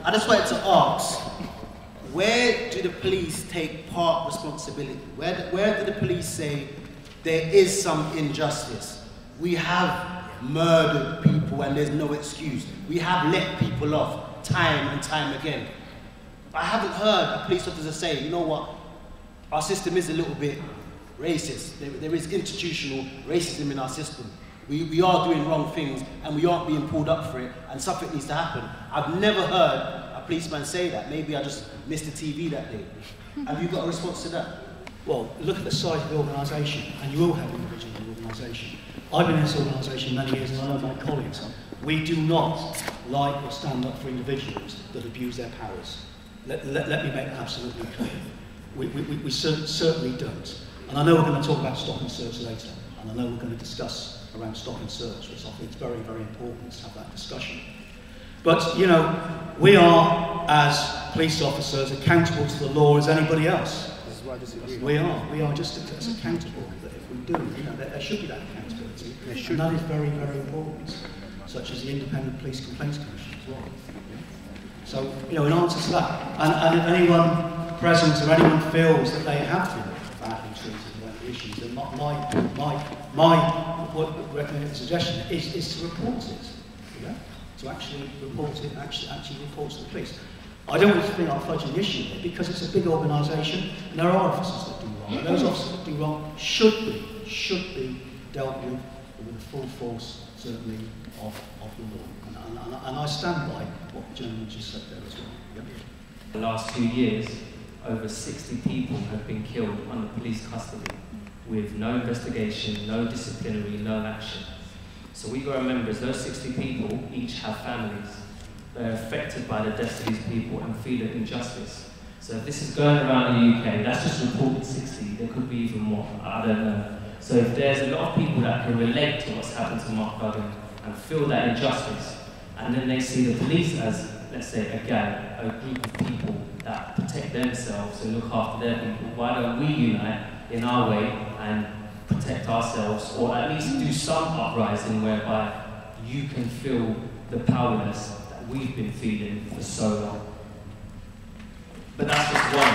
I just wanted to ask, where do the police take part responsibility? Where do the police say there is some injustice? We have murdered people and there's no excuse. We have let people off time and time again. I haven't heard a police officer say, you know what, our system is a little bit racist. There is institutional racism in our system. We are doing wrong things and we aren't being pulled up for it and something needs to happen. I've never heard a policeman say that. Maybe I just missed the TV that day. Have you got a response to that? Well, look at the size of the organisation, and you will have individuals in the organisation. I've been in this organisation many years, and I know my colleagues. We do not like or stand up for individuals that abuse their powers. Let me make that absolutely clear. We certainly don't. And I know we're going to talk about stop and search later, and I know we're going to discuss around stop and search, which I think is very, very important to have that discussion. But, you know, we are, as police officers, accountable to the law as anybody else. We are just as accountable that if we do, you know, there should be that accountability. And that is very, very important, such as the Independent Police Complaints Commission as well. So, you know, in answer to that, and if anyone present or anyone feels that they have been badly treated around the issues, then my recommended suggestion is to report it, you know, to actually report it, actually report to the police. I don't want to think I'm fudging the issue here because it's a big organisation and there are officers that do wrong. And those officers that do wrong should be dealt with the full force, certainly, of the law. And I stand by what the gentleman just said there as well. Yep. The last 2 years, over 60 people have been killed under police custody with no investigation, no disciplinary, no action. So we got to remember, those 60 people each have families. They're affected by the deaths of these people and feel injustice. So if this is going around the UK, that's just reported 60, there could be even more, I don't know. So if there's a lot of people that can relate to what's happened to Mark Duggan and feel that injustice, and then they see the police as, let's say, a gang, a group of people that protect themselves and look after their people, why don't we unite in our way and protect ourselves, or at least do some uprising whereby you can feel the powerless we've been feeling for so long. But that's just one.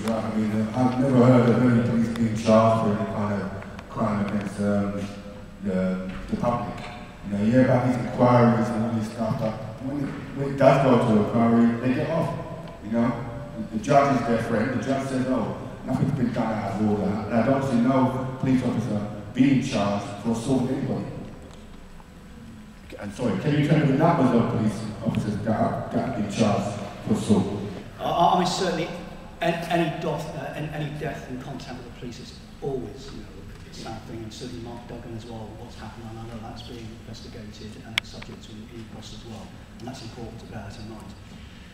I mean, I've never heard of any police being charged for any kind of crime against the public. You know, you hear about these inquiries and all this stuff, but when it does go to an inquiry, they get off. You know, the judge is their friend. The judge says, "Oh, nothing's been done out of order," and I don't see no police officer being charged for assaulting anybody. I'm sorry, can you tell me the numbers of police officers that have been charged for assault? I mean, certainly, any death in contact with the police is always, you know, a sad thing, and certainly Mark Duggan as well, what's happened, and I know that's being investigated and it's subject to an inquest as well, and that's important to bear that in mind.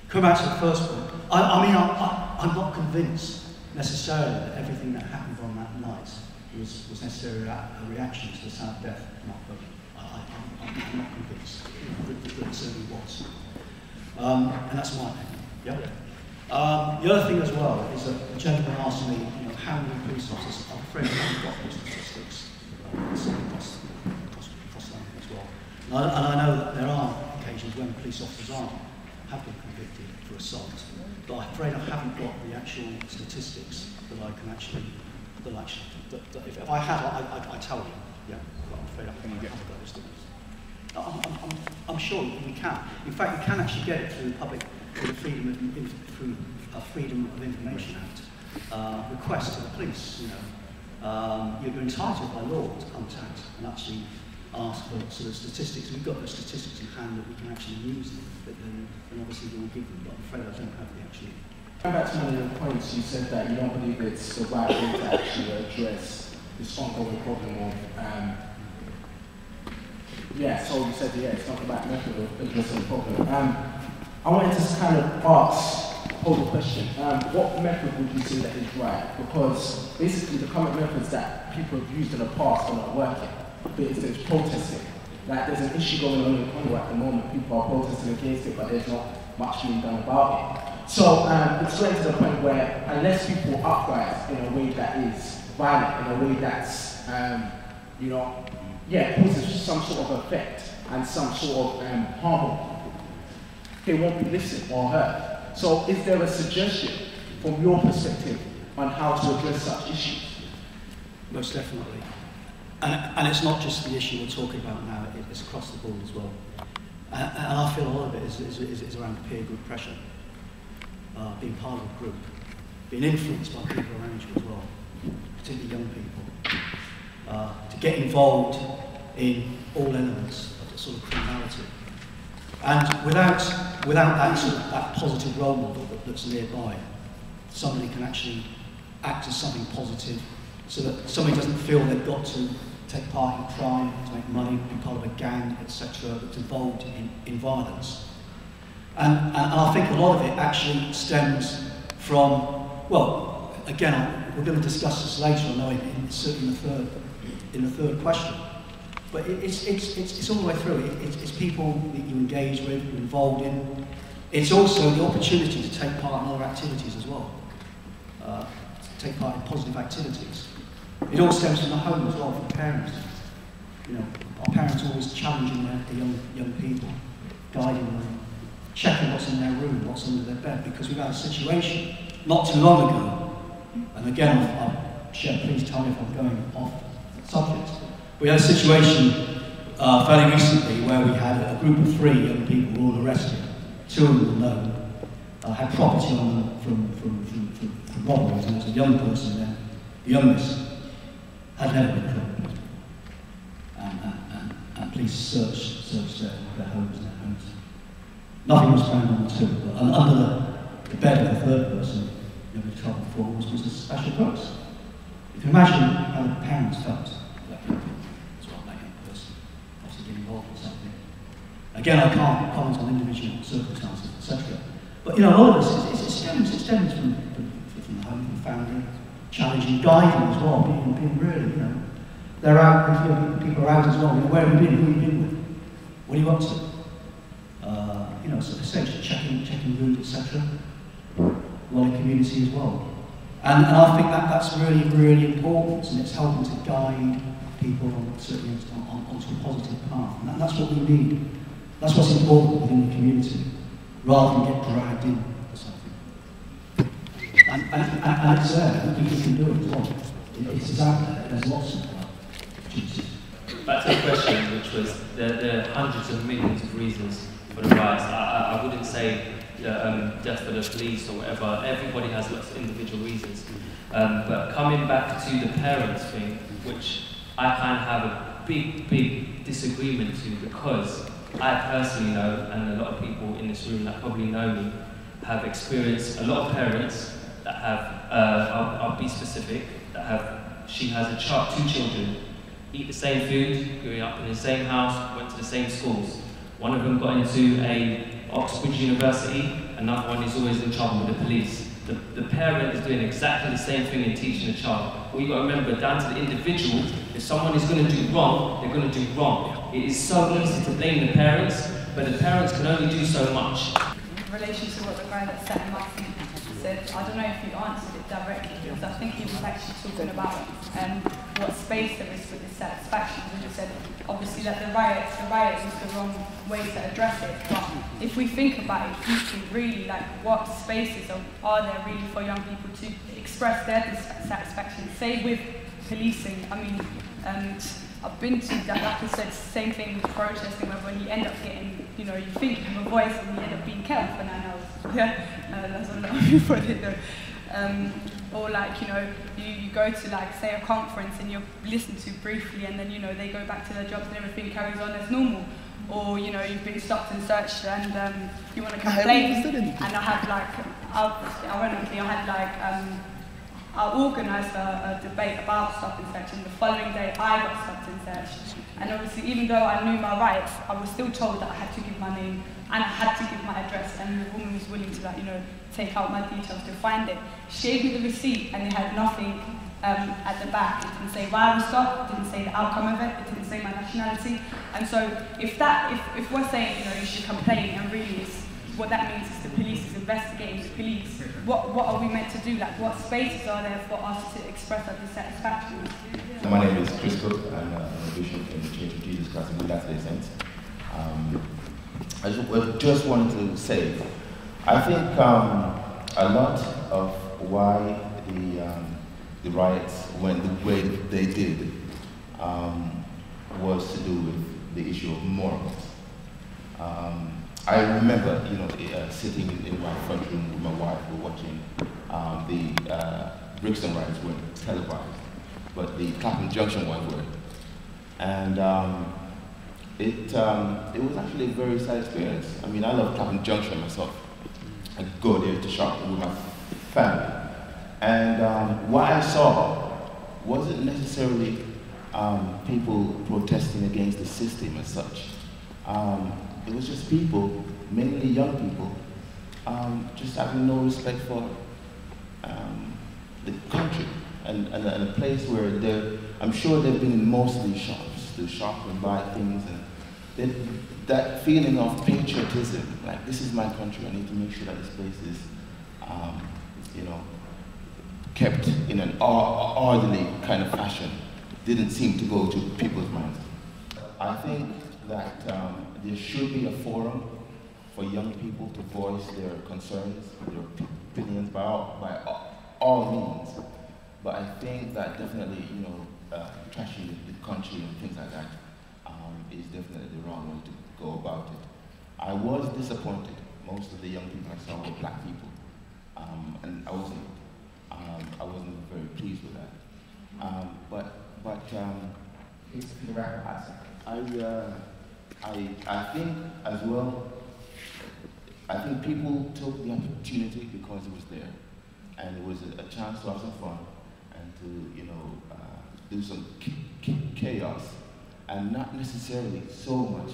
Coming back to the first point, I'm not convinced necessarily that everything that happened on that night was necessarily a reaction to the sad death of Mark Duggan. I'm not convinced that it certainly was. And that's my opinion. Yeah. The other thing as well is that the gentleman asked me, you know, how many police officers. I'm afraid I haven't got those statistics. Across London as well. And I know that there are occasions when police officers have been convicted for assault, but I'm afraid I haven't got the actual statistics that I can actually. If I had, I tell you. Yeah. But I'm afraid I haven't got those things. I'm sure we can. In fact, you can actually get it through the Freedom of Information Act request to the police. You know, you're entitled by law to contact and actually ask for sort of statistics. We've got those statistics in hand that we can actually use them, but then obviously we'll give them. But I'm afraid I don't have the actual. Going back to one of your points, you said that you don't believe it's the right way to actually address this ongoing problem of. Yeah, so you said, yeah, it's not about method of addressing the problem. I wanted to kind of pose a question. What method would you say that is right? Because basically the current methods that people have used in the past are not working. It's protesting. Like there's an issue going on in Congo at the moment. People are protesting against it, but there's not much being done about it. So it's getting to the point where unless people uprise in a way that is violent, in a way that's you know, causes some sort of effect and some sort of harm, they won't be listened or heard. So is there a suggestion from your perspective on how to address such issues? Most definitely. And it's not just the issue we're talking about now, it's across the board as well. And I feel a lot of it is around peer group pressure. Being part of a group, being influenced by people around you as well, particularly young people, to get involved in all elements of the sort of criminality. And without that sort of that positive role model that's nearby, somebody can actually act as something positive, so that somebody doesn't feel they've got to take part in crime, to make money, be part of a gang, etc., that's involved in violence. And I think a lot of it actually stems from, well, again, we're going to discuss this later, I know, certainly in the third question. But it's all the way through. It's people that you engage with, you're involved in. It's also the opportunity to take part in other activities as well. To take part in positive activities. It all stems from the home as well, from parents. You know, our parents are always challenging the young people, guiding them, checking what's in their room, what's under their bed, because we've had a situation not too long ago, and again, I'll share, please tell me if I'm going off subject. We had a situation fairly recently where we had a group of 3 young people all arrested. 2 of them were known, had property on them from robberies, and there was a young person there, the youngest, had never been caught. And police searched their homes and their homes. Nothing was found on the 2, but under the bed of the 3rd person, never trouble before, was a special purse. You can imagine how the parents felt that young people, as well, that young person, obviously getting involved in something. Again, I can't comment on individual circumstances, etc. But you know, a lot of this, it stems from the home, from the family, challenging, guiding as well, being really, you know, they're out, people are out as well. You know, where have you been? Who have you been with? What are you up to? You know, so essentially checking rooms, etc. Well, in community as well. And I think that's really, really important, and it's helping to guide people certainly onto a positive path. And that's what we need. That's what's important within the community, rather than get dragged in or something. And it's there, people can do it as well. It's out there, there's lots of opportunities. Back to the question, which was there are hundreds of millions of reasons for the riots. I wouldn't say death for the police or whatever. Everybody has lots of individual reasons. But coming back to the parents thing, which I kind of have a big disagreement to, because I personally know, and a lot of people in this room that probably know me, have experienced a lot of parents that have, I'll be specific, that have, she has 2 children, eat the same food, growing up in the same house, went to the same schools. One of them got into Oxford University, another one is always in trouble with the police. The parent is doing exactly the same thing in teaching the child. What you've got to remember, down to the individual, if someone is going to do wrong, they're going to do wrong. It is so easy to blame the parents, but the parents can only do so much. In relation to what the guy that set him up said, I don't know if you answered it directly, because I think he was actually talking about what space there is for dissatisfaction. And he said, obviously, that the riot is the wrong way to address it. But if we think about it deeply, really, like, what spaces are there really for young people to express their dissatisfaction? Say with policing, I mean, I've been to that, like I said, same thing with protesting, where when you end up getting, you know, you think you have a voice and you end up being killed for 9 hours. Yeah, that's what a lot of people did though. Or like, you know, you go to like, say, a conference and you're listened to briefly and then, you know, they go back to their jobs and everything carries on as normal. Or, you know, you've been stopped and searched and you want to complain. And I had like, ironically, I had like, I organised a debate about stop and search, and the following day I got stopped and searched. And obviously, even though I knew my rights, I was still told that I had to give my name and I had to give my address, and the woman was willing to, like, you know, take out my details to find it. She gave me the receipt and it had nothing at the back. It didn't say why I was stopped, it didn't say the outcome of it, it didn't say my nationality. And so if we're saying, you know, you should complain, and really what that means is the police is investigating the police. What are we meant to do? Like, what spaces are there for us to express our dissatisfaction? My name is Chris Cook. I'm a bishop in the Church of Jesus Christ of Latter-day Saints. I just wanted to say, I think a lot of why the riots went the way they did was to do with the issue of morals. I remember, sitting in my front room with my wife, we were watching the Brixton Riots weren't televised, but the Clapham Junction ones were. And it was actually a very sad experience. I mean, I love Clapham Junction myself. I could go there to shop with my family. And what I saw wasn't necessarily people protesting against the system as such. It was just people, mainly young people, just having no respect for the country and a place where I'm sure they've been in mostly shops to shop and buy things, and that feeling of patriotism, like this is my country, I need to make sure that this place is, kept in an orderly kind of fashion, didn't seem to go to people's minds. I think that there should be a forum for young people to voice their concerns, their opinions by all means. But I think that definitely, trashing the country and things like that is definitely the wrong way to go about it. I was disappointed. Most of the young people I saw were black people, and I wasn't very pleased with that. I think as well, I think people took the opportunity because it was there, and it was a chance to have some fun and to, do some chaos, and not necessarily so much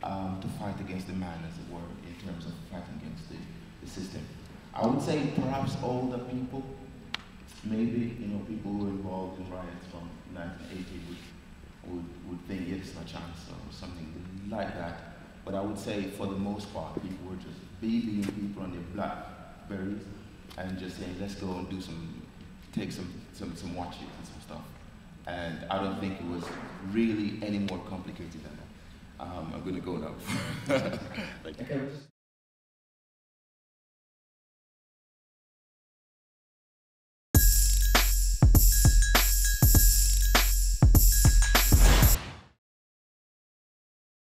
to fight against the man, as it were, in terms of fighting against the system. I would say perhaps older people, maybe, people who were involved in riots from 1980 would think, yes, a chance or something like that. But I would say, for the most part, people were just beating people on their blackberries and just saying, let's go and take some watches and some stuff. And I don't think it was really any more complicated than that. I'm going to go now.